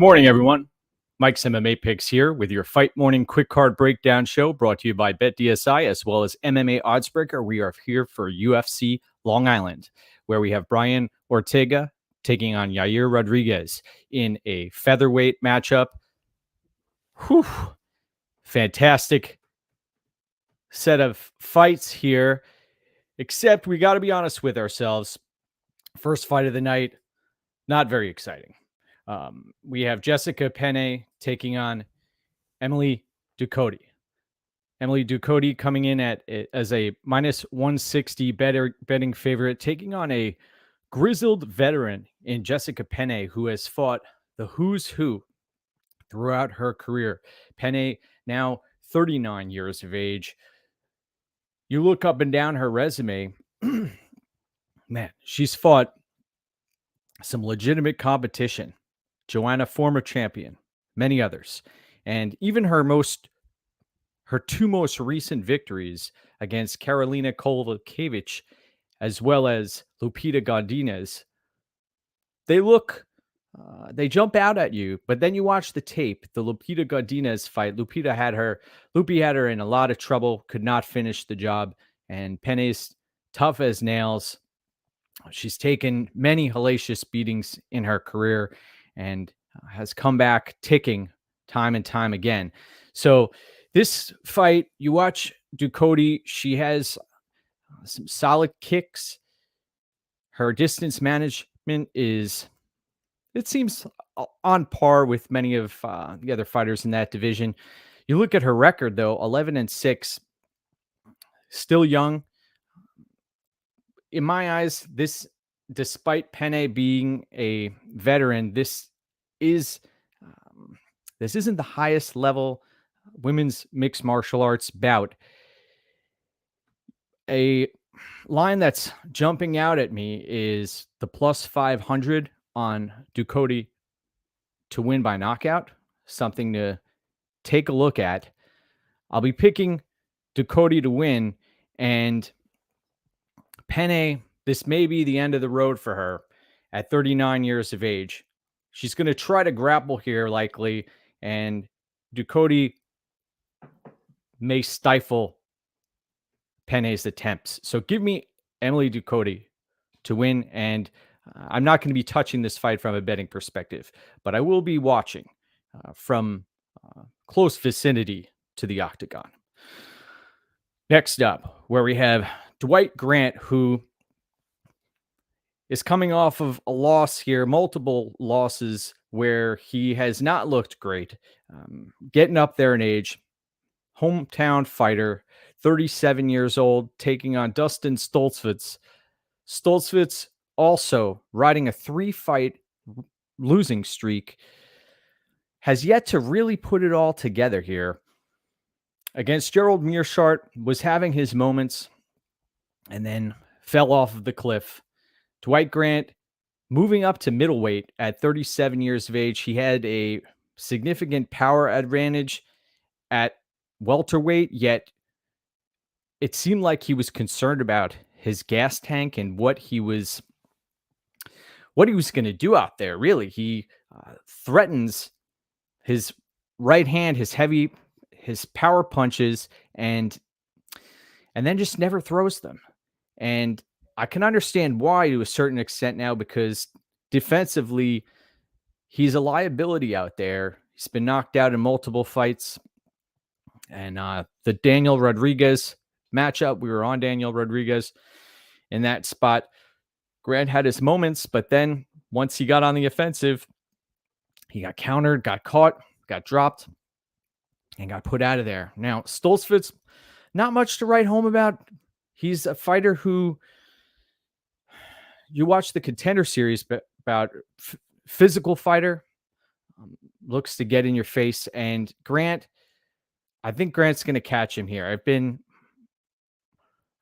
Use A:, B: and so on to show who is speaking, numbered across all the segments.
A: morning, everyone. Mike's MMA Picks here with your Fight Morning Quick Card Breakdown show brought to you by BetDSI as well as MMA Oddsbreaker. We are here for UFC Long Island, where we have Brian Ortega taking on Yair Rodriguez in a featherweight matchup. Whew. Fantastic set of fights here, except we got to be honest with ourselves. First fight of the night, not very exciting. We have Jessica Penne taking on Emily Ducote. Emily Ducote coming in as a minus 160 betting favorite, taking on a grizzled veteran in Jessica Penne, who has fought the who's who throughout her career. Penne, now 39 years of age. You look up and down her resume, man, she's fought some legitimate competition. Joanna, former champion, many others. And even her two most recent victories against Karolina Kowalkiewicz as well as Lupita Godinez, they jump out at you, but then you watch the tape, the Lupita Godinez fight. Lupi had her in a lot of trouble, could not finish the job, and Penne's tough as nails. She's taken many hellacious beatings in her career and has come back ticking time and time again. So this fight, you watch Ducote, she has some solid kicks. Her distance management it seems on par with many of the other fighters in that division. You look at her record, though, 11-6, still young. In my eyes, despite Penne being a veteran, this isn't the highest level women's mixed martial arts bout. A line that's jumping out at me is the plus 500 on Ducote to win by knockout. Something to take a look at. I'll be picking Ducote to win, and Penne, this may be the end of the road for her at 39 years of age. She's going to try to grapple here likely, and Ducote may stifle Penne's attempts. So give me Emily Ducote to win, and I'm not going to be touching this fight from a betting perspective, but I will be watching from close vicinity to the octagon. Next up, where we have Dwight Grant, who is coming off of a loss here, multiple losses where he has not looked great. Getting up there in age, hometown fighter, 37 years old, taking on Dustin Stoltzfus. Stoltzfus also riding a 3-fight losing streak, has yet to really put it all together here. Against Gerald Meerschaert, was having his moments and then fell off of the cliff. Dwight Grant moving up to middleweight at 37 years of age. He had a significant power advantage at welterweight, yet it seemed like he was concerned about his gas tank and what he was going to do out there. Really, he threatens his right hand, his power punches, and then just never throws them. And I can understand why to a certain extent now, because defensively, he's a liability out there. He's been knocked out in multiple fights. And the Daniel Rodriguez matchup, we were on Daniel Rodriguez in that spot. Grant had his moments, but then once he got on the offensive, he got countered, got caught, got dropped, and got put out of there. Now, Stoltzfus, not much to write home about. He's a fighter who, you watch the Contender Series about physical fighter, looks to get in your face. And Grant, I think Grant's going to catch him here.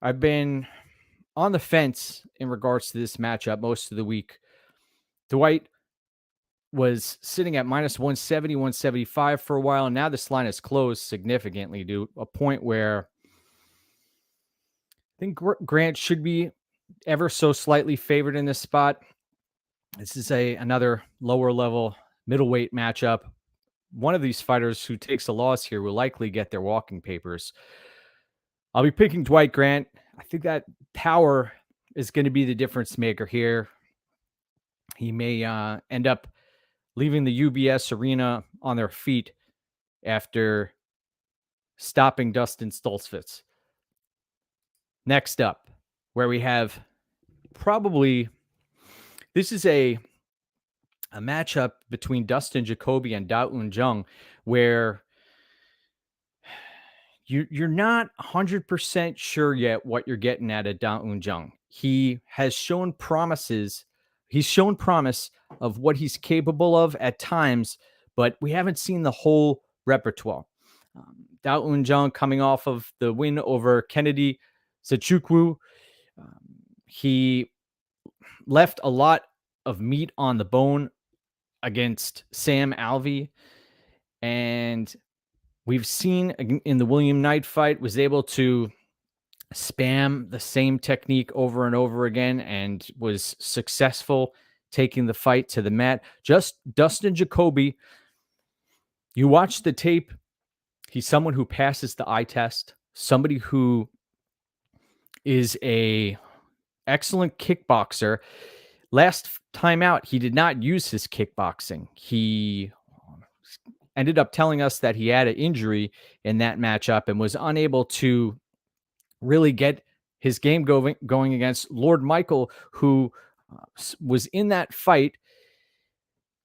A: I've been on the fence in regards to this matchup most of the week. Dwight was sitting at minus 170, 175 for a while, and now this line has closed significantly to a point where I think Grant should be ever so slightly favored in this spot. This is another lower level middleweight matchup. One of these fighters who takes a loss here will likely get their walking papers. I'll be picking Dwight Grant. I think that power is going to be the difference maker here. He may end up leaving the UBS arena on their feet after stopping Stoltzfus. Next up, where we have this is a matchup between Dustin Jacoby and Da-Un Jung, where you're not 100% sure yet what you're getting at Da-Un Jung. He has shown promises. He's shown promise of what he's capable of at times, but we haven't seen the whole repertoire. Da-Un-Jung coming off of the win over Kennedy Nzechukwu. He left a lot of meat on the bone against Sam Alvey. And we've seen in the William Knight fight, was able to spam the same technique over and over again and was successful taking the fight to the mat. Just Dustin Jacoby, you watch the tape, he's someone who passes the eye test, somebody who is a excellent kickboxer. Last time out, he did not use his kickboxing. He ended up telling us that he had an injury in that matchup and was unable to really get his game going against Lord Michael, who was in that fight.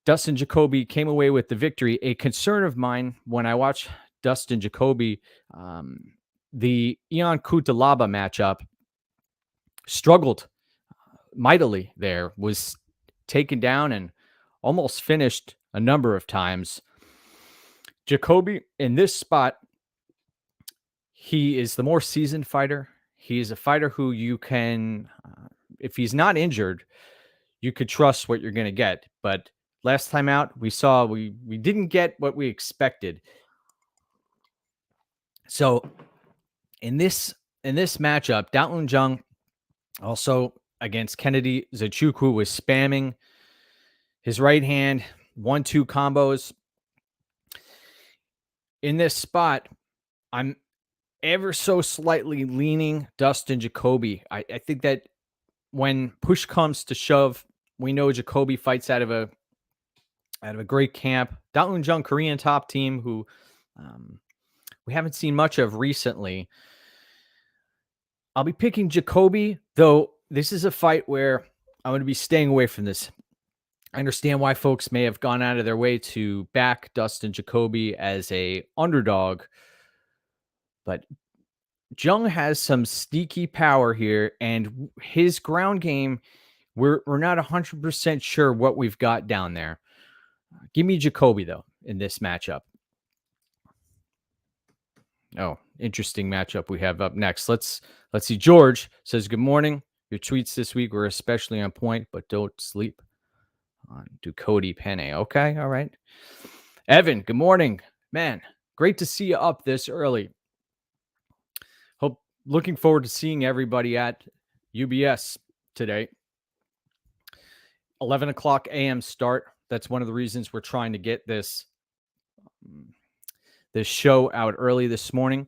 A: Dustin Jacoby came away with the victory. A concern of mine when I watch Dustin Jacoby, the Ion Cutelaba matchup, struggled mightily there, was taken down and almost finished a number of times. Jacoby, in this spot, he is the more seasoned fighter. He is a fighter who you can, if he's not injured, you could trust what you're going to get. But last time out, we saw we didn't get what we expected. So in this matchup, Da-Un-Jung also against Kennedy Nzechukwu was spamming his right hand, 1-2 combos. In this spot, I'm ever so slightly leaning Dustin Jacoby. I think that when push comes to shove, we know Jacoby fights out of a great camp. Da-Un-Jung, Korean top team, who we haven't seen much of recently. I'll be picking Jacoby, though this is a fight where I'm going to be staying away from this. I understand why folks may have gone out of their way to back Dustin Jacoby as a underdog, but Jung has some sneaky power here, and his ground game, we're not 100% sure what we've got down there. Give me Jacoby, though, in this matchup. Oh, interesting matchup we have up next. Let's see. George says, good morning. Your tweets this week were especially on point, but don't sleep on Ducote Penne. Okay, all right. Evan, good morning. Man, great to see you up this early. Looking forward to seeing everybody at UBS today. 11 o'clock a.m. start. That's one of the reasons we're trying to get this show out early this morning.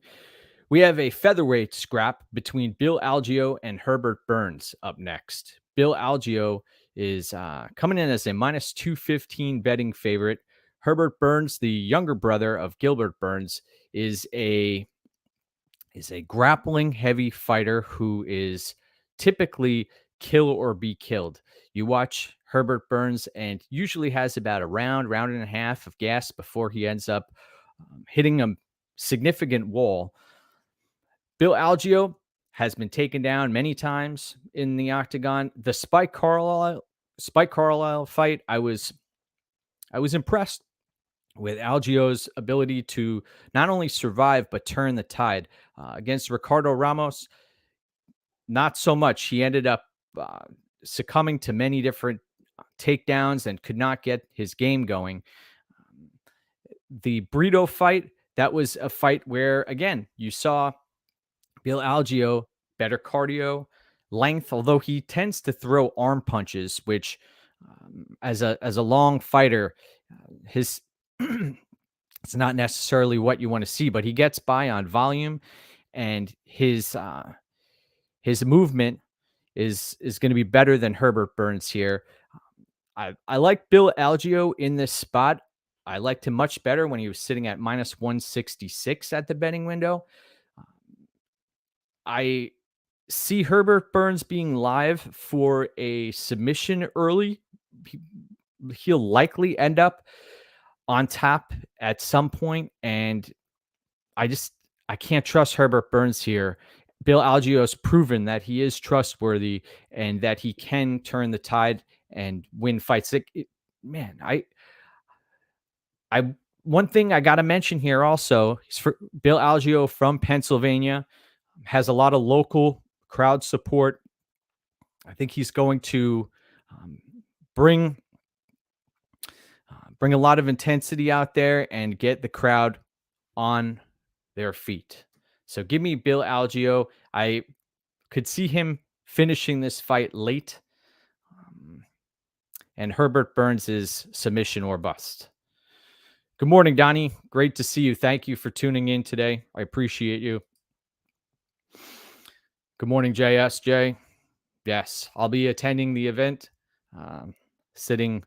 A: We have a featherweight scrap between Bill Algeo and Herbert Burns up next. Bill Algeo is coming in as a minus 215 betting favorite. Herbert Burns, the younger brother of Gilbert Burns, is a grappling heavy fighter who is typically kill or be killed. You watch Herbert Burns and usually has about a round and a half of gas before he ends up hitting a significant wall. Bill Algeo has been taken down many times in the octagon. The Spike Carlisle fight, I was impressed with Algeo's ability to not only survive, but turn the tide. Against Ricardo Ramos, not so much. He ended up succumbing to many different takedowns and could not get his game going. The Brito fight, that was a fight where, again, you saw Bill Algeo, better cardio, length, although he tends to throw arm punches, which as a long fighter, His it's not necessarily what you want to see, but he gets by on volume, and his movement is going to be better than Herbert Burns here. I like Bill Algeo in this spot. I liked him much better when he was sitting at minus 166 at the betting window. I see Herbert Burns being live for a submission early. He'll likely end up on top at some point, and I can't trust Herbert Burns here. Bill Algeo has proven that he is trustworthy and that he can turn the tide and win fights. Man, one thing I got to mention here also is for Bill Algeo from Pennsylvania, has a lot of local crowd support. I think he's going to bring a lot of intensity out there and get the crowd on their feet. So give me Bill Algeo. I could see him finishing this fight late. And Herbert Burns is submission or bust. Good morning, Donnie. Great to see you. Thank you for tuning in today. I appreciate you. Good morning, JSJ. Yes, I'll be attending the event, sitting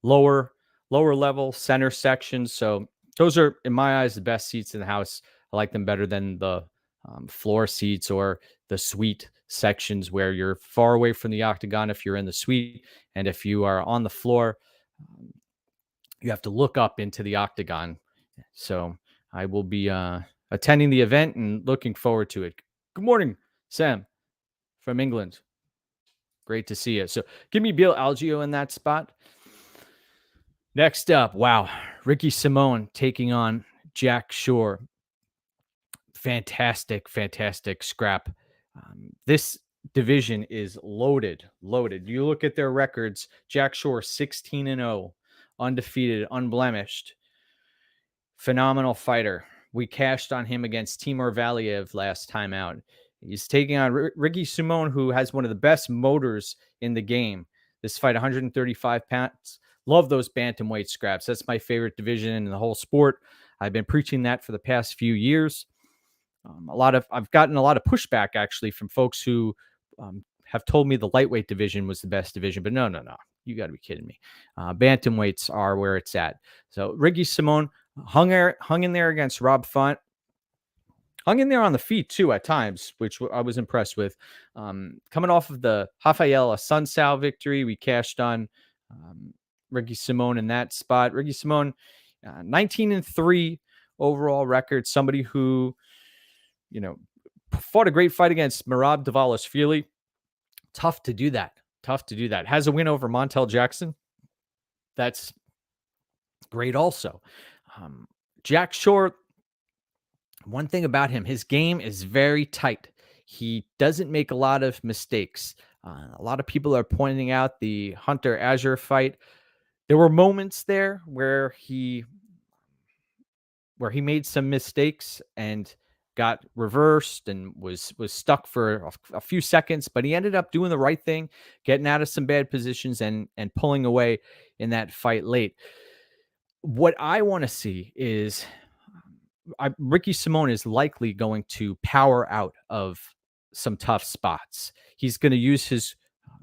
A: lower level, center section. So those are, in my eyes, the best seats in the house. I like them better than the floor seats or the suite sections where you're far away from the octagon if you're in the suite. And if you are on the floor, you have to look up into the octagon. So I will be attending the event and looking forward to it. Good morning, Sam from England. Great to see you. So give me Bill Algeo in that spot. Next up, wow, Ricky Simón taking on Jack Shore. Fantastic scrap. This division is loaded. You look at their records, Jack Shore 16-0, undefeated, unblemished. Phenomenal fighter. We cashed on him against Timur Valiev last time out. He's taking on Ricky Simón, who has one of the best motors in the game. This fight, 135 pounds. Love those bantamweight scraps. That's my favorite division in the whole sport. I've been preaching that for the past few years. I've gotten a lot of pushback actually from folks who have told me the lightweight division was the best division, but no. You got to be kidding me. Bantamweights are where it's at. So Ricky Simón hung in there against Rob Font. Hung in there on the feet too at times, which I was impressed with. Coming off of the Rafael Assunção victory, we cashed on Ricky Simón in that spot. Ricky Simón, 19-3 overall record. Somebody who, fought a great fight against Merab Dvalishvili. Tough to do that. Has a win over Montel Jackson. That's great also. Jack Shore, one thing about him, his game is very tight. He doesn't make a lot of mistakes. A lot of people are pointing out the Hunter Azure fight. There were moments there where he made some mistakes and got reversed and was stuck for a few seconds, but he ended up doing the right thing, getting out of some bad positions and pulling away in that fight late. What I want to see is Ricky Simón is likely going to power out of some tough spots. He's going to use his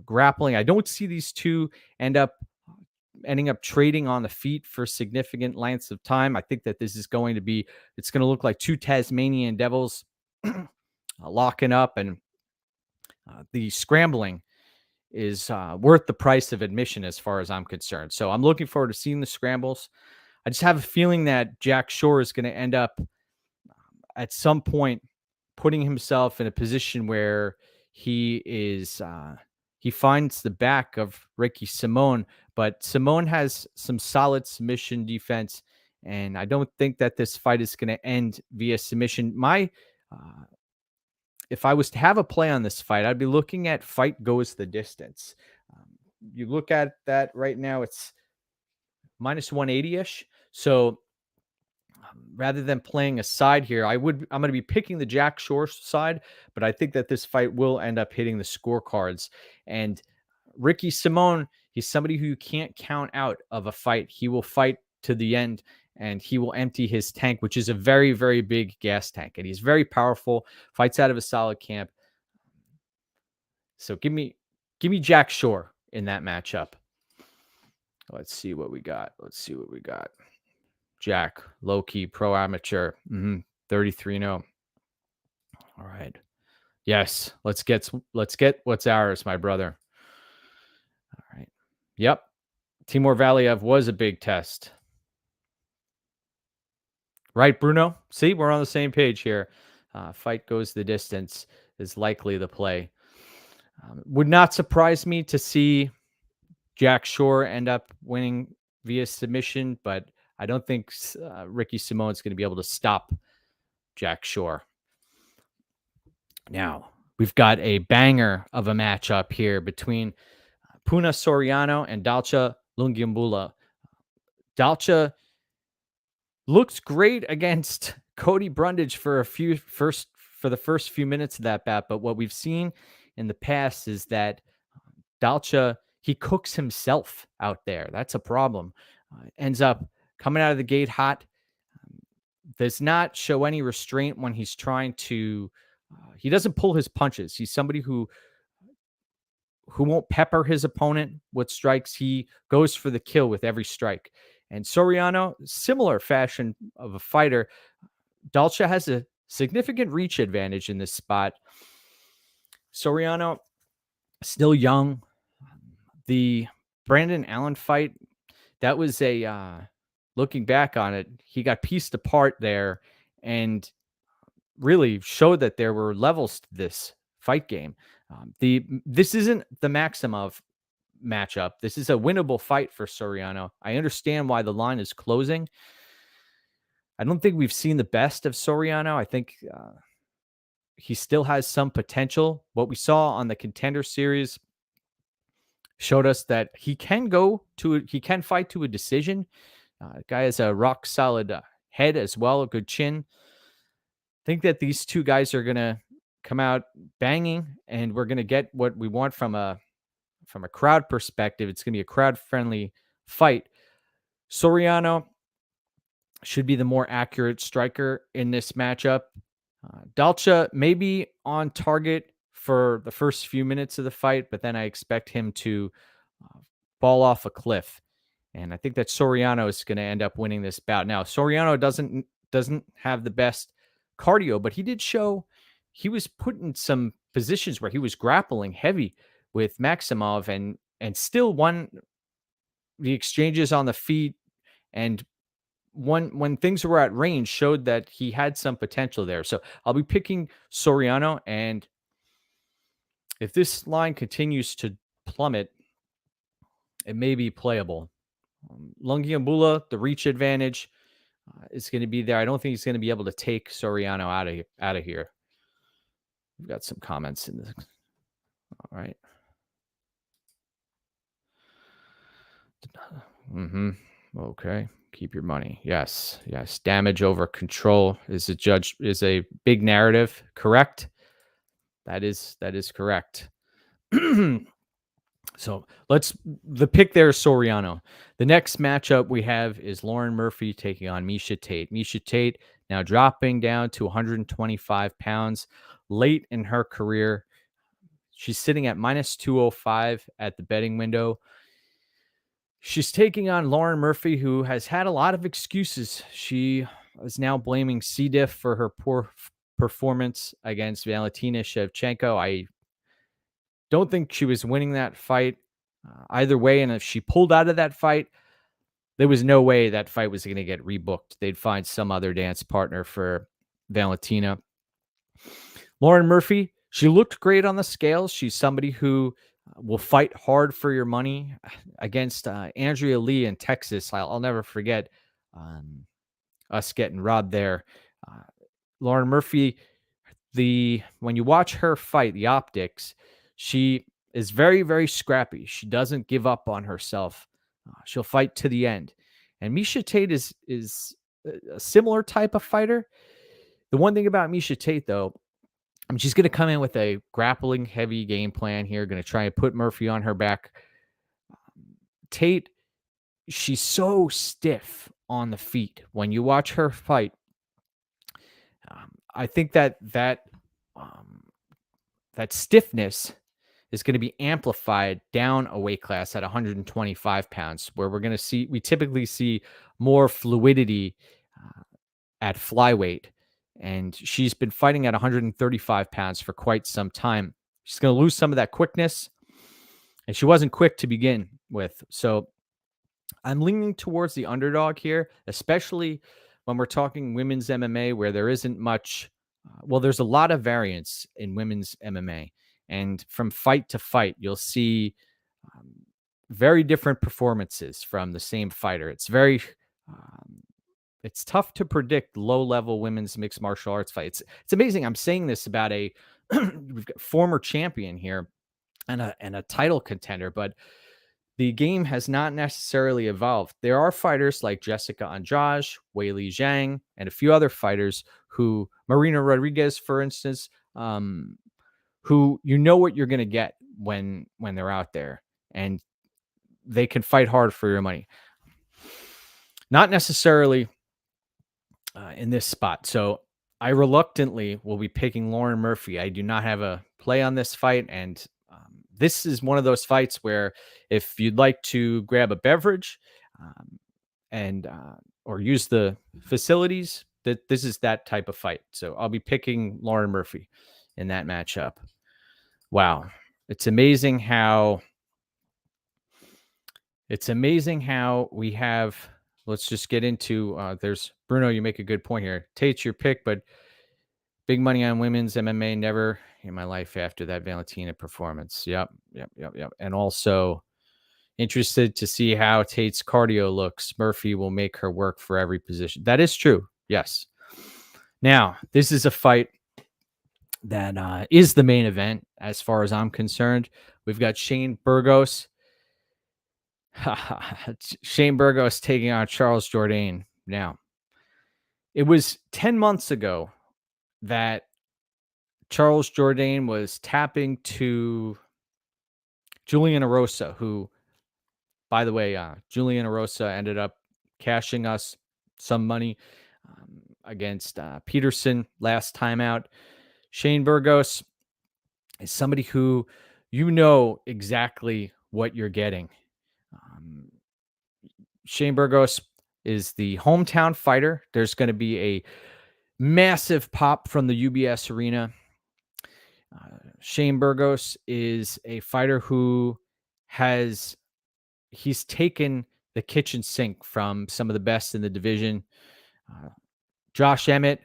A: grappling. I don't see these two ending up trading on the feet for significant lengths of time. I think that this is it's going to look like two Tasmanian devils locking up, and the scrambling is worth the price of admission as far as I'm concerned. So I'm looking forward to seeing the scrambles. I just have a feeling that Jack Shore is going to end up at some point putting himself in a position where he finds the back of Ricky Simón, but Simón has some solid submission defense, and I don't think that this fight is going to end via submission. If I was to have a play on this fight, I'd be looking at fight goes the distance. You look at that right now, it's minus 180-ish. So rather than playing a side here, I'm going to be picking the Jack Shore side, but I think that this fight will end up hitting the scorecards. And Ricky Simón, He's somebody who you can't count out of a fight. He will fight to the end, and he will empty his tank, which is a very, very big gas tank. And he's very powerful, fights out of a solid camp. So give me Jack Shore in that matchup. Let's see what we got. Jack, low-key, pro amateur, 33-0. All right. Yes, let's get what's ours, my brother. All right. Yep. Timur Valiev was a big test. Right, Bruno? See, we're on the same page here. Fight goes the distance is likely the play. Would not surprise me to see Jack Shore end up winning via submission, but I don't think Ricky Simone's going to be able to stop Jack Shore. Now, we've got a banger of a matchup here between Puna Soriano and Algeo-Lungiambula. Dalcha looks great against Cody Brundage for the first few minutes of that bat, but what we've seen in the past is that Dalcha, he cooks himself out there. That's a problem. Ends up coming out of the gate hot. Does not show any restraint when he's trying to. He doesn't pull his punches. He's somebody who won't pepper his opponent with strikes. He goes for the kill with every strike. And Soriano, similar fashion of a fighter. Dalcha has a significant reach advantage in this spot. Soriano, still young. The Brandon Allen fight, that was looking back on it, he got pieced apart there and really showed that there were levels to this fight game. This isn't the Maximov matchup. This is a winnable fight for Soriano. I understand why the line is closing. I don't think we've seen the best of Soriano. I think he still has some potential. What we saw on the Contender Series showed us that he can fight to a decision. Guy has a rock solid head as well, a good chin. I think that these two guys are going to come out banging, and we're going to get what we want from a crowd perspective. It's going to be a crowd-friendly fight. Soriano should be the more accurate striker in this matchup. Dalcha may be on target for the first few minutes of the fight, but then I expect him to fall off a cliff. And I think that Soriano is going to end up winning this bout. Now, Soriano doesn't have the best cardio, but he did show he was put in some positions where he was grappling heavy with Maximov and still won the exchanges on the feet, and when things were at range showed that he had some potential there. So I'll be picking Soriano, and if this line continues to plummet, it may be playable. Lungiambula, the reach advantage is going to be there. I don't think he's going to be able to take Soriano out of here. We've got some comments in this. All right. Okay. Keep your money. Yes. Damage over control is a big narrative. Correct. That is correct. So the pick there is Soriano. The next matchup we have is Lauren Murphy taking on Miesha Tate. Miesha Tate now dropping down to 125 pounds late in her career. She's sitting at minus 205 at the betting window. She's taking on Lauren Murphy, who has had a lot of excuses. She is now blaming C. diff for her poor performance against Valentina Shevchenko. I don't think she was winning that fight either way. And if she pulled out of that fight, there was no way that fight was going to get rebooked. They'd find some other dance partner for Valentina. Lauren Murphy, she looked great on the scales. She's somebody who will fight hard for your money against Andrea Lee in Texas. I'll never forget us getting robbed there. Lauren Murphy, when you watch her fight, the optics, she is very, very scrappy. She doesn't give up on herself. She'll fight to the end. And Miesha Tate is a similar type of fighter. The one thing about Miesha Tate, though, she's going to come in with a grappling heavy game plan here, going to try and put Murphy on her back. Tate, she's so stiff on the feet. When you watch her fight, I think that stiffness is going to be amplified down a weight class at 125 pounds, where we typically see more fluidity at flyweight. And she's been fighting at 135 pounds for quite some time. She's going to lose some of that quickness. And she wasn't quick to begin with. So I'm leaning towards the underdog here, especially when we're talking women's MMA, where there isn't much. There's a lot of variance in women's MMA. And from fight to fight, you'll see very different performances from the same fighter. It's it's tough to predict low-level women's mixed martial arts fights. It's amazing. I'm saying this about we've got former champion here and a title contender, but the game has not necessarily evolved. There are fighters like Jessica Andrade, Weili Zhang, and a few other fighters who, Marina Rodriguez, for instance, who you know what you're going to get when they're out there, and they can fight hard for your money. Not necessarily in this spot. So I reluctantly will be picking Lauren Murphy. I do not have a play on this fight, and this is one of those fights where if you'd like to grab a beverage or use the facilities, this is that type of fight. So I'll be picking Lauren Murphy in that matchup. Wow. It's amazing how we have, let's just get into, there's Bruno, you make a good point here. Tate's your pick, but big money on women's MMA, never in my life after that Valentina performance. Yep. And also interested to see how Tate's cardio looks. Murphy will make her work for every position. That is true. Yes. Now, this is a fight that is the main event as far as I'm concerned. We've got Shane Burgos. Shane Burgos taking on Charles Jourdain. Now, it was 10 months ago that Charles Jourdain was tapping to Julian Erosa, who, by the way, Julian Erosa ended up cashing us some money against Peterson last time out. Shane Burgos is somebody who you know exactly what you're getting. Shane Burgos is the hometown fighter. There's going to be a massive pop from the UBS arena. Shane Burgos is a fighter who he's taken the kitchen sink from some of the best in the division. Josh Emmett,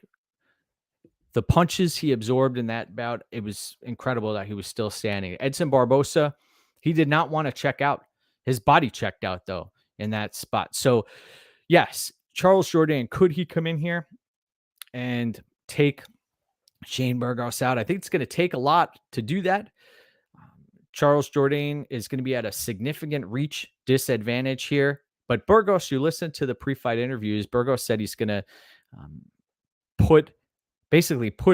A: the punches he absorbed in that bout, it was incredible that he was still standing. Edson Barbosa, he did not want to check out. His body checked out, though, in that spot. So, yes, Charles Jourdain, could he come in here and take Shane Burgos out? I think it's going to take a lot to do that. Charles Jourdain is going to be at a significant reach disadvantage here. But Burgos, you listen to the pre-fight interviews, Burgos said he's going to put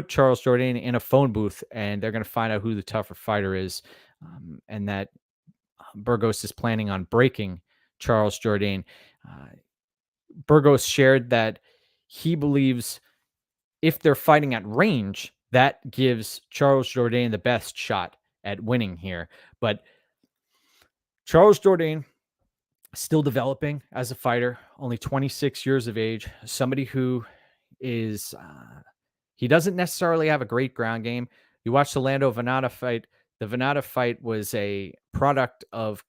A: Charles Jourdain in a phone booth, and they're going to find out who the tougher fighter is, and that Burgos is planning on breaking Charles Jourdain. Burgos shared that he believes if they're fighting at range, that gives Charles Jourdain the best shot at winning here. But Charles Jourdain, still developing as a fighter, only 26 years of age, somebody who is, he doesn't necessarily have a great ground game. You watch the Lando Venata fight. The Venata fight was a product of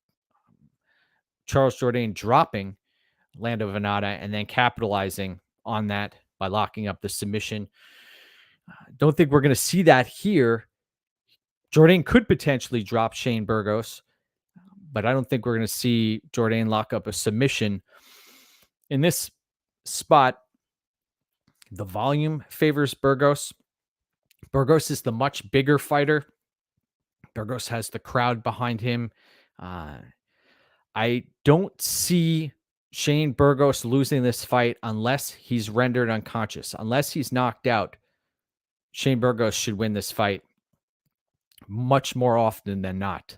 A: Charles Jourdain dropping Lando Venata and then capitalizing on that by locking up the submission. Don't think we're going to see that here. Jourdain could potentially drop Shane Burgos, but I don't think we're going to see Jourdain lock up a submission. In this spot, the volume favors Burgos. Burgos is the much bigger fighter. Burgos has the crowd behind him. I don't see Shane Burgos losing this fight unless he's rendered unconscious. Unless he's knocked out, Shane Burgos should win this fight much more often than not.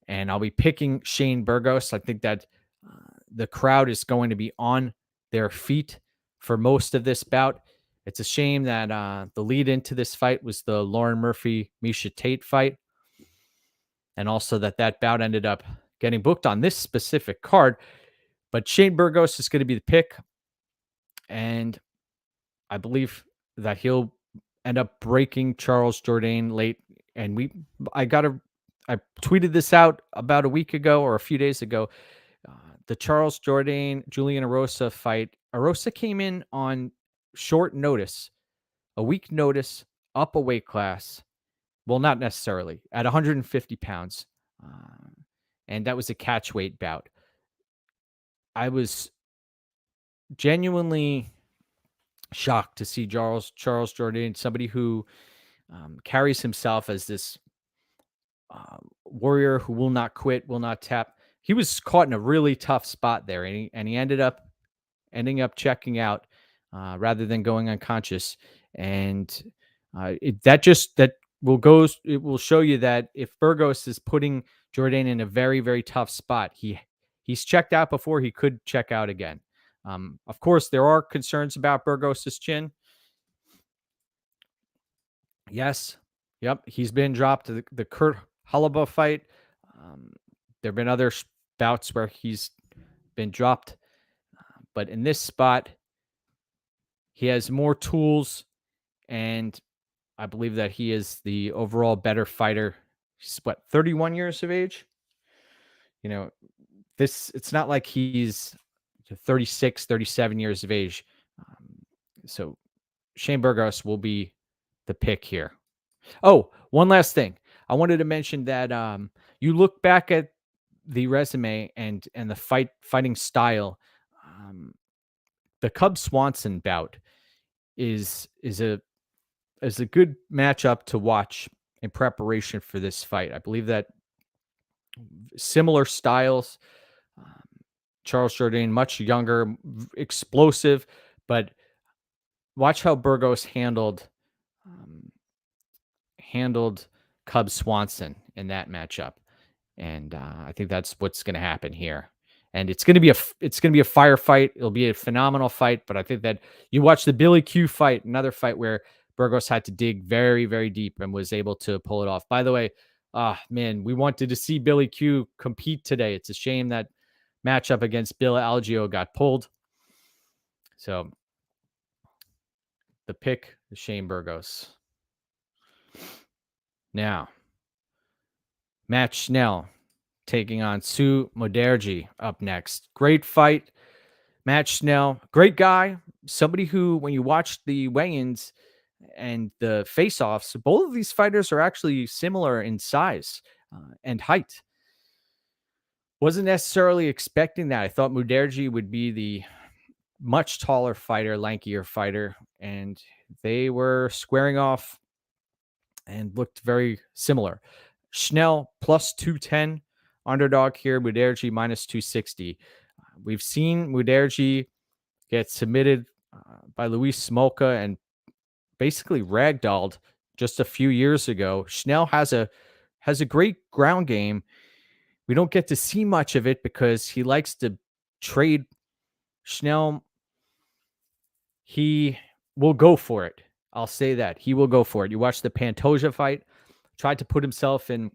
A: And I'll be picking Shane Burgos. I think that the crowd is going to be on their feet for most of this bout. It's a shame that the lead into this fight was the Lauren Murphy-Miesha Tate fight, and also that bout ended up getting booked on this specific card. But Shane Burgos is going to be the pick, and I believe that he'll end up breaking Charles-Jourdain late. And I tweeted this out about a week ago or a few days ago. The Charles-Jourdain Julian Erosa fight. Erosa came in on short notice, a week notice, up a weight class. Well, not necessarily, at 150 pounds. And that was a catch weight bout. I was genuinely shocked to see Charles-Jourdain, somebody who carries himself as this warrior who will not quit, will not tap. He was caught in a really tough spot there, and he ended up checking out rather than going unconscious. And it will show you that if Burgos is putting Jourdain in a very, very tough spot, he's checked out before, he could check out again. Of course, there are concerns about Burgos' chin. Yes. Yep. He's been dropped. The Kurt Halaba fight. There have been other bouts where he's been dropped. But in this spot, he has more tools, and I believe that he is the overall better fighter. He's 31 years of age? It's not like he's 36, 37 years of age. So Shane Burgos will be the pick here. Oh, one last thing. I wanted to mention that you look back at the resume and the fighting style. The Cub Swanson bout is a good matchup to watch in preparation for this fight. I believe that similar styles. Charles-Jourdain, much younger, explosive, but watch how Burgos handled Cub Swanson in that matchup, and I think that's what's going to happen here. And it's going to be a firefight. It'll be a phenomenal fight. But I think that you watch the Billy Q fight, another fight where Burgos had to dig very, very deep and was able to pull it off. By the way, man, we wanted to see Billy Q compete today. It's a shame that matchup against Bill Algeo got pulled. So the pick is Shane Burgos. Now, Matt Schnell taking on Schnell-Mudaerji up next. Great fight. Matt Schnell, great guy. Somebody who, when you watch the weigh-ins and the face-offs, both of these fighters are actually similar in size and height. Wasn't necessarily expecting that. I thought Mudaerji would be the much taller fighter, lankier fighter, and they were squaring off and looked very similar. Schnell plus 210 underdog here. Mudaerji minus 260. We've seen Mudaerji get submitted by Luis Smolka and basically ragdolled just a few years ago. Schnell has a great ground game. We don't get to see much of it because he likes to trade. Schnell, he will go for it. I'll say that. He will go for it. You watch the Pantoja fight, tried to put himself in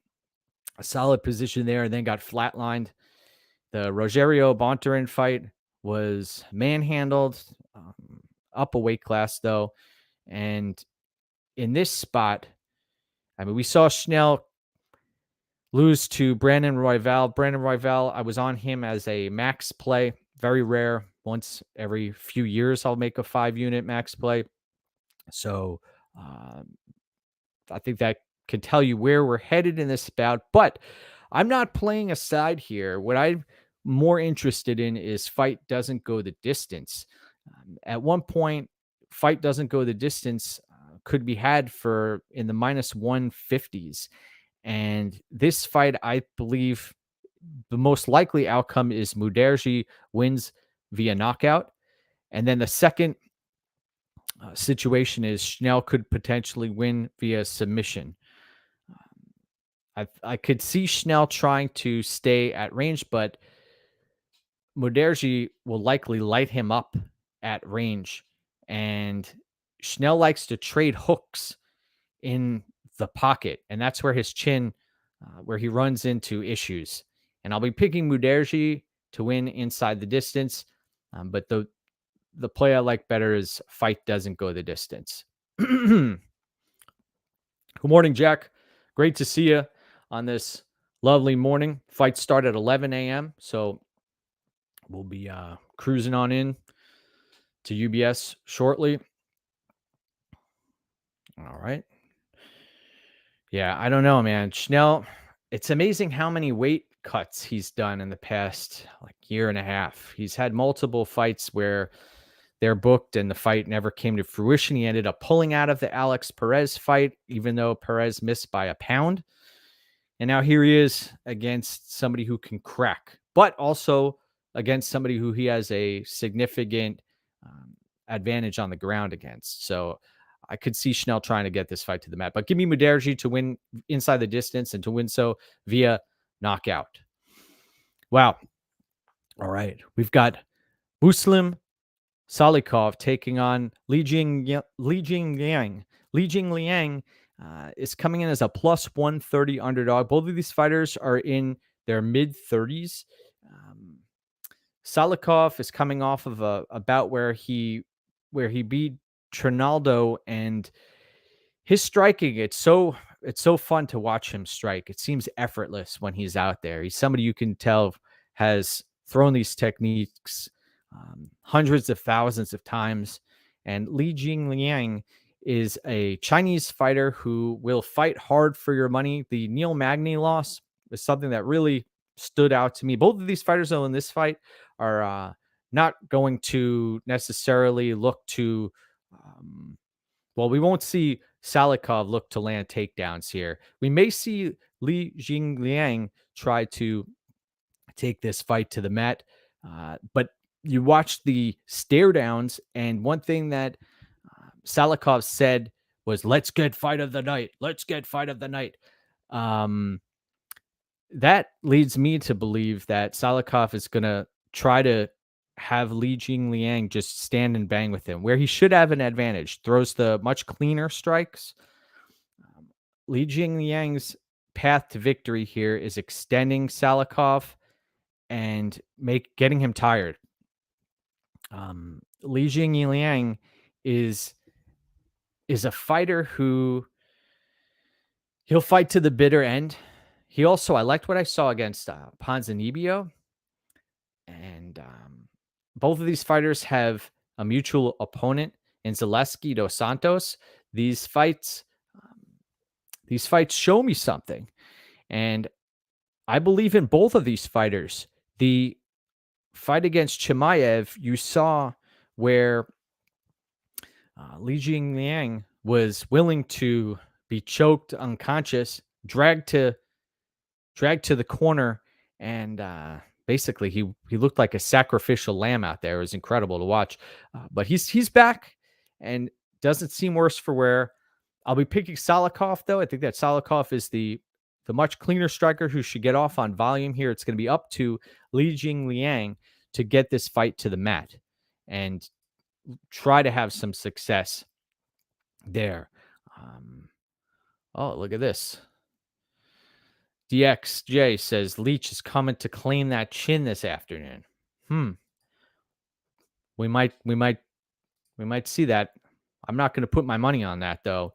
A: a solid position there and then got flatlined. The Rogerio Bontorin fight was manhandled, up a weight class though. And in this spot, I mean, we saw Schnell lose to Brandon Royval. Brandon Royval, I was on him as a max play. Very rare. Once every few years, I'll make a 5-unit max play. So I think that can tell you where we're headed in this bout. But I'm not playing a side here. What I'm more interested in is fight doesn't go the distance. At one point, fight doesn't go the distance could be had for in the minus 150s. And this fight, I believe the most likely outcome is Mudaerji wins via knockout. And then the second situation is Schnell could potentially win via submission. I could see Schnell trying to stay at range, but Mudaerji will likely light him up at range, and Schnell likes to trade hooks in the pocket, and that's where his chin, where he runs into issues. And I'll be picking Mudaerji to win inside the distance, but the play I like better is fight doesn't go the distance. Good morning, Jack. Great to see you on this lovely morning. Fights start at 11 a.m., so we'll be cruising on in to UBS shortly. All right. Yeah, I don't know, man. Schnell, it's amazing how many weight cuts he's done in the past year and a half. He's had multiple fights where they're booked and the fight never came to fruition. He ended up pulling out of the Alex Perez fight, even though Perez missed by a pound. And now here he is against somebody who can crack, but also against somebody who he has a significant advantage on the ground against. So I could see Schnell trying to get this fight to the mat, but give me Mudaerji to win inside the distance and to win so via knockout. Wow. All right. We've got Jingliang-Salikhov taking on Li Jingliang. Li Jingliang is coming in as a plus 130 underdog. Both of these fighters are in their mid 30s. Salikhov is coming off of a bout where he beat Trinaldo, and his striking, it's so fun to watch him strike. It seems effortless when he's out there. He's somebody you can tell has thrown these techniques hundreds of thousands of times. And Li Jingliang is a Chinese fighter who will fight hard for your money. The Neil Magny loss is something that really stood out to me. Both of these fighters, though, in this fight are not going to necessarily look to we won't see Salikhov look to land takedowns here. We may see Li Jingliang try to take this fight to the mat, but you watch the stare downs, and one thing that Salikhov said was, "Let's get fight of the night. Let's get fight of the night." That leads me to believe that Salikhov is going to try to have Li Jingliang just stand and bang with him, where he should have an advantage. Throws the much cleaner strikes. Li Jingliang's path to victory here is extending Salikhov and getting him tired. Li Jingliang is a fighter who he'll fight to the bitter end. He also, I liked what I saw against Ponzinibbio, and both of these fighters have a mutual opponent in Zaleski dos Santos. These fights show me something, and I believe in both of these fighters. The fight against Chimaev, you saw where Li Jingliang was willing to be choked unconscious, dragged to the corner, and basically he looked like a sacrificial lamb out there. It was incredible to watch. But he's back and doesn't seem worse for wear. I'll be picking Salikhov, though. I think that Salikhov is the much cleaner striker who should get off on volume here. It's going to be up to Li Jingliang to get this fight to the mat and try to have some success there. Oh, look at this. DXJ says Leach is coming to claim that chin this afternoon. We might see that. I'm not going to put my money on that, though.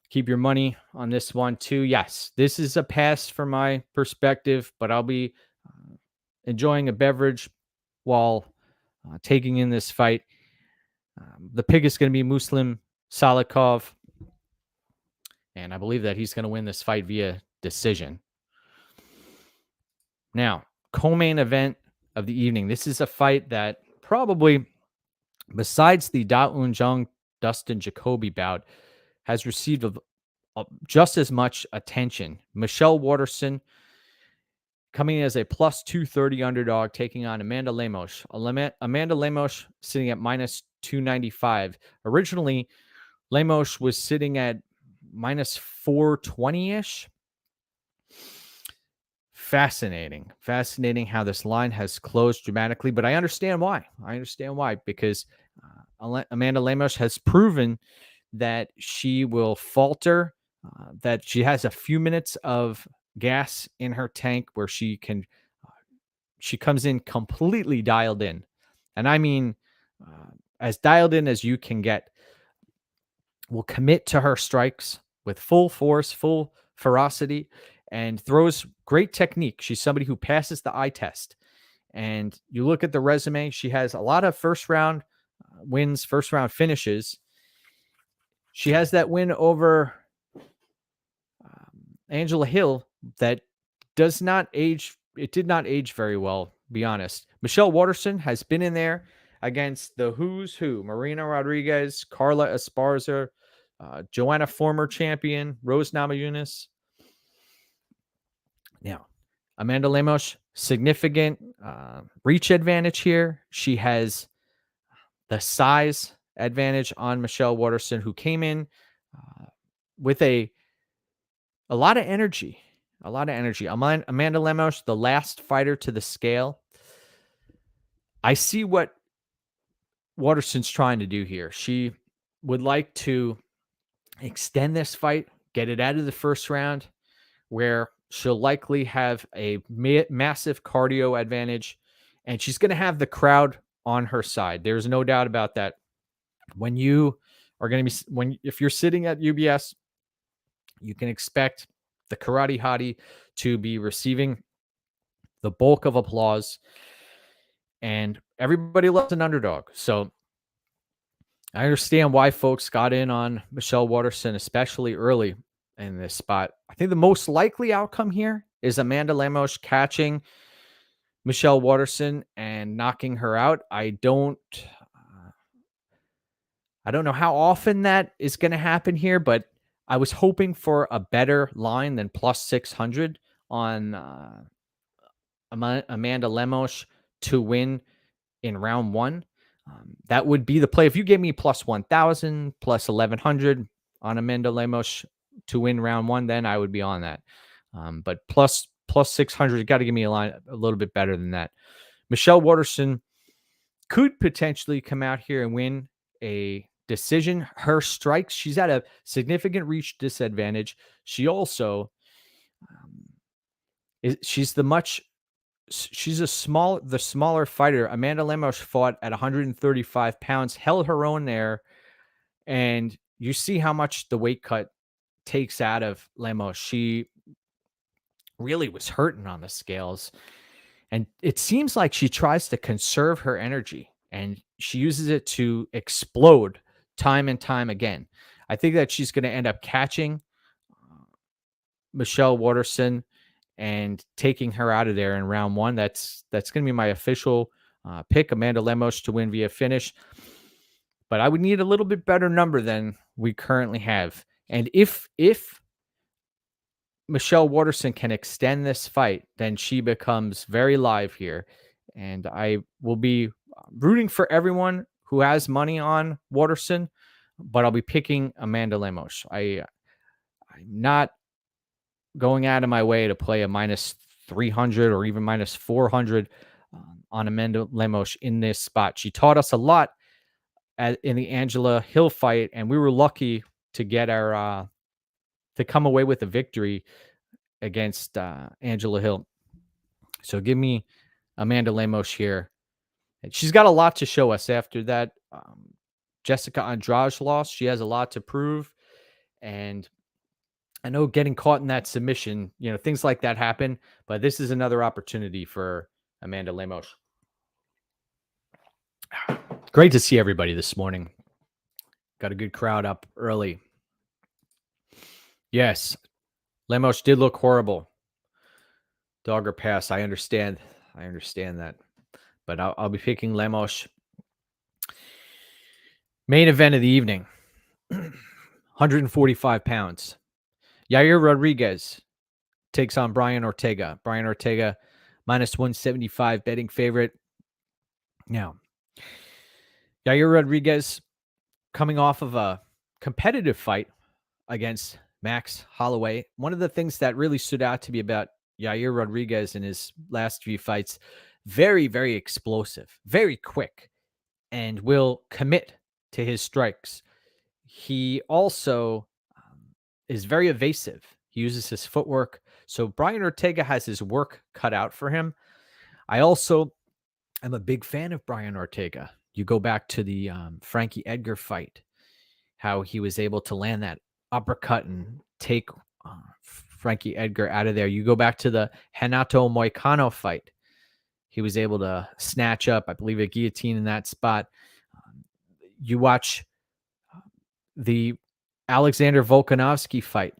A: Keep your money on this one too. Yes, this is a pass from my perspective, but I'll be enjoying a beverage while taking in this fight. The pick is going to be Muslim Salikhov, and I believe that he's going to win this fight via decision. Now, co-main event of the evening. This is a fight that probably, besides the Da Un Jung Dustin Jacoby bout, has received just as much attention. Michelle Waterson coming in as a plus 230 underdog, taking on Amanda Lemos. Amanda Lemos sitting at minus 295. Originally, Lemos was sitting at minus 420-ish. Fascinating. Fascinating how this line has closed dramatically, but I understand why. Because Amanda Lemos has proven that she will falter, that she has a few minutes of gas in her tank where she comes in completely dialed in. And I mean, as dialed in as you can get, will commit to her strikes with full force, full ferocity, and throws great technique. She's somebody who passes the eye test. And you look at the resume, she has a lot of first round wins, first round finishes. She has that win over Angela Hill that does not age. It did not age very well, be honest. Michelle Waterson has been in there against the who's who: Marina Rodriguez, Carla Esparza, Joanna, former champion, Rose Namajunas. Now, Amanda Lemos, significant reach advantage here. She has the size advantage on Michelle Waterson, who came in with a lot of energy. Amanda Lemos, the last fighter to the scale. I see what Waterson's trying to do here. She would like to extend this fight, get it out of the first round, where she'll likely have a massive cardio advantage, and she's going to have the crowd on her side. There's no doubt about that. When you are going to be, if you're sitting at UBS, you can expect the karate hottie to be receiving the bulk of applause, and everybody loves an underdog. So I understand why folks got in on Michelle Waterson, especially early in this spot. I think the most likely outcome here is Amanda Lemos catching Michelle Waterson and knocking her out. I don't know how often that is going to happen here, but I was hoping for a better line than plus 600 on Amanda Lemos to win in round one. That would be the play. If you gave me plus 1,000, plus 1,100 on Amanda Lemos to win round one, then I would be on that. But plus 600, you got to give me a line a little bit better than that. Michelle Waterson could potentially come out here and win a decision. Her strikes, she's at a significant reach disadvantage. She also she's the smaller fighter. Amanda Lemos fought at 135 pounds, held her own there, and you see how much the weight cut takes out of Lemos. She really was hurting on the scales, and it seems like she tries to conserve her energy, and she uses it to explode time and time again. I think that she's going to end up catching Michelle Waterson and taking her out of there in round one. That's going to be my official pick, Amanda Lemos to win via finish. But I would need a little bit better number than we currently have. And if Michelle Waterson can extend this fight, then she becomes very live here. And I will be rooting for everyone who has money on Waterson, but I'll be picking Amanda Lemos. I'm not going out of my way to play a minus 300 or even minus 400 on Amanda Lemos in this spot. She taught us a lot in the Angela Hill fight, and we were lucky to get our to come away with a victory against Angela Hill. So give me Amanda Lemos here. She's got a lot to show us after that Jessica Andrade loss. She has a lot to prove, and I know getting caught in that submission, things like that happen, but this is another opportunity for Amanda Lemos. Great to see everybody this morning. Got a good crowd up early. Yes, Lemos did look horrible. Dog or pass, I understand. That. But I'll be picking Lemos. Main event of the evening, 145 pounds. Yair Rodriguez takes on Brian Ortega. Brian Ortega, minus 175 betting favorite. Now, Yair Rodriguez coming off of a competitive fight against Max Holloway. One of the things that really stood out to me about Yair Rodriguez in his last few fights, very, very explosive, very quick, and will commit to his strikes. He also is very evasive. He uses his footwork. So Brian Ortega has his work cut out for him. I also am a big fan of Brian Ortega. You go back to the Frankie Edgar fight, how he was able to land that uppercut and take Frankie Edgar out of there. You go back to the Renato Moicano fight. He was able to snatch up, I believe, a guillotine in that spot. You watch the Alexander Volkanovski fight.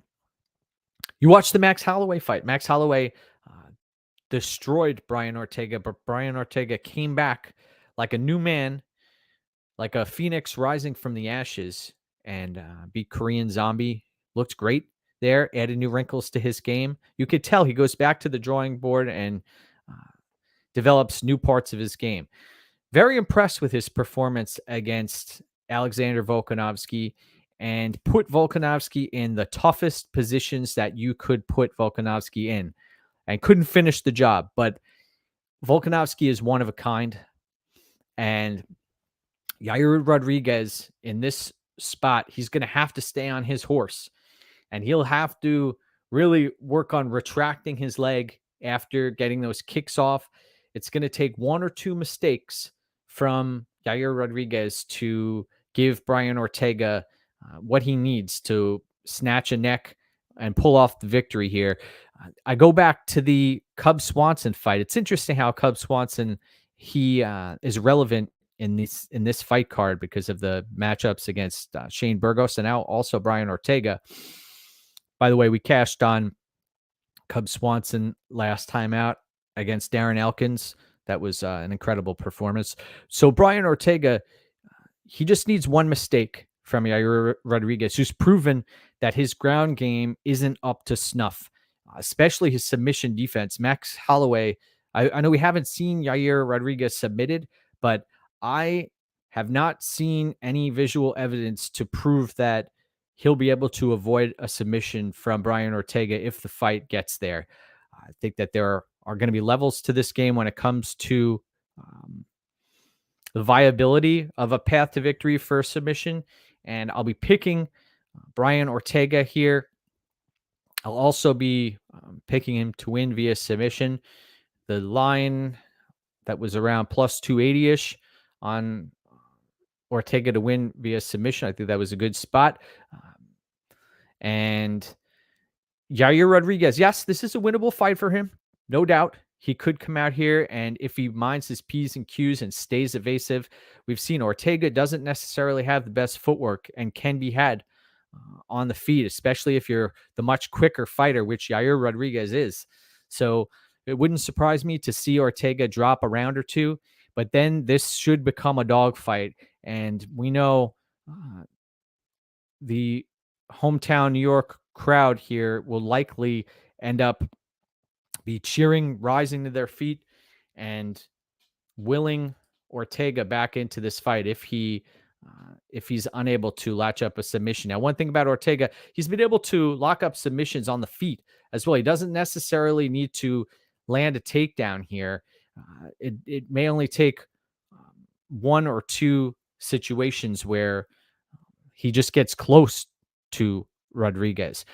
A: You watch the Max Holloway fight. Max Holloway destroyed Brian Ortega, but Brian Ortega came back like a new man, like a phoenix rising from the ashes, and beat Korean Zombie. Looked great there, added new wrinkles to his game. You could tell he goes back to the drawing board and develops new parts of his game. Very impressed with his performance against Alexander Volkanovski, and put Volkanovski in the toughest positions that you could put Volkanovski in, and couldn't finish the job. But Volkanovski is one of a kind, and Yair Rodriguez in this spot, he's going to have to stay on his horse, and he'll have to really work on retracting his leg after getting those kicks off. It's going to take one or two mistakes from Yair Rodriguez to give Brian Ortega what he needs to snatch a neck and pull off the victory here. I go back to the Cub Swanson fight. It's interesting how Cub Swanson, he is relevant in this fight card because of the matchups against Shane Burgos and now also Brian Ortega. By the way, we cashed on Cub Swanson last time out against Darren Elkins. That was an incredible performance. So Brian Ortega, he just needs one mistake from Yair Rodriguez, who's proven that his ground game isn't up to snuff, especially his submission defense. Max Holloway, I know we haven't seen Yair Rodriguez submitted, but I have not seen any visual evidence to prove that he'll be able to avoid a submission from Brian Ortega if the fight gets there. I think that there are going to be levels to this game when it comes to the viability of a path to victory for submission. And I'll be picking Brian Ortega here. I'll also be picking him to win via submission. The line that was around plus 280-ish on Ortega to win via submission, I think that was a good spot. And Yair Rodriguez, yes, this is a winnable fight for him. No doubt. He could come out here, and if he minds his P's and Q's and stays evasive, we've seen Ortega doesn't necessarily have the best footwork and can be had on the feet, especially if you're the much quicker fighter, which Yair Rodriguez is. So it wouldn't surprise me to see Ortega drop a round or two, but then this should become a dogfight. And we know the hometown New York crowd here will likely end up be cheering, rising to their feet, and willing Ortega back into this fight if he's unable to latch up a submission. Now, one thing about Ortega, he's been able to lock up submissions on the feet as well. He doesn't necessarily need to land a takedown here. It may only take one or two situations where he just gets close to Rodriguez.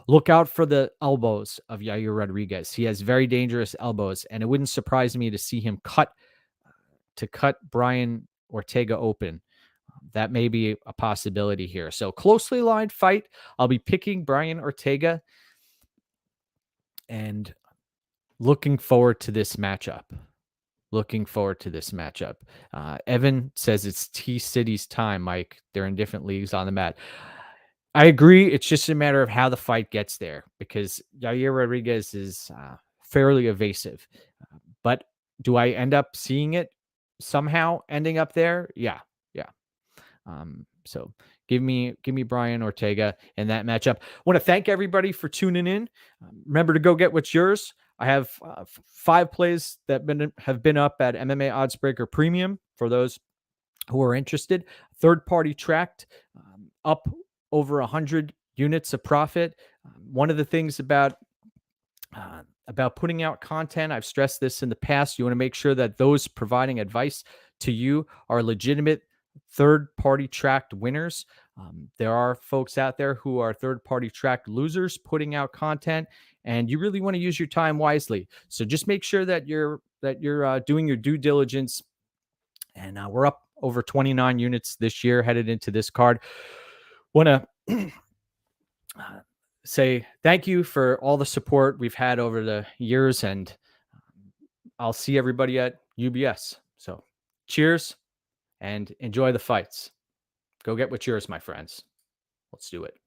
A: Look out for the elbows of Yair Rodriguez. He has very dangerous elbows, and it wouldn't surprise me to see him cut Brian Ortega open. That may be a possibility here. So closely lined fight. I'll be picking Brian Ortega and looking forward to this matchup. Evan says it's T-City's time, Mike. They're in different leagues on the mat. I agree. It's just a matter of how the fight gets there because Yair Rodriguez is fairly evasive. But do I end up seeing it somehow ending up there? Yeah. So give me Brian Ortega in that matchup. I want to thank everybody for tuning in. Remember to go get what's yours. I have 5 plays that have been up at MMA Oddsbreaker Premium for those who are interested. Third-party tracked, up over 100 units of profit. One of the things about about putting out content. I've stressed this in the past. You want to make sure that those providing advice to you are legitimate third-party tracked winners. There are folks out there who are third-party tracked losers putting out content, and you really want to use your time wisely. So just make sure that you're doing your due diligence. And we're up over 29 units this year headed into this card. Want to say thank you for all the support we've had over the years, and I'll see everybody at UBS. So cheers and enjoy the fights. Go get what's yours, my friends. Let's do it.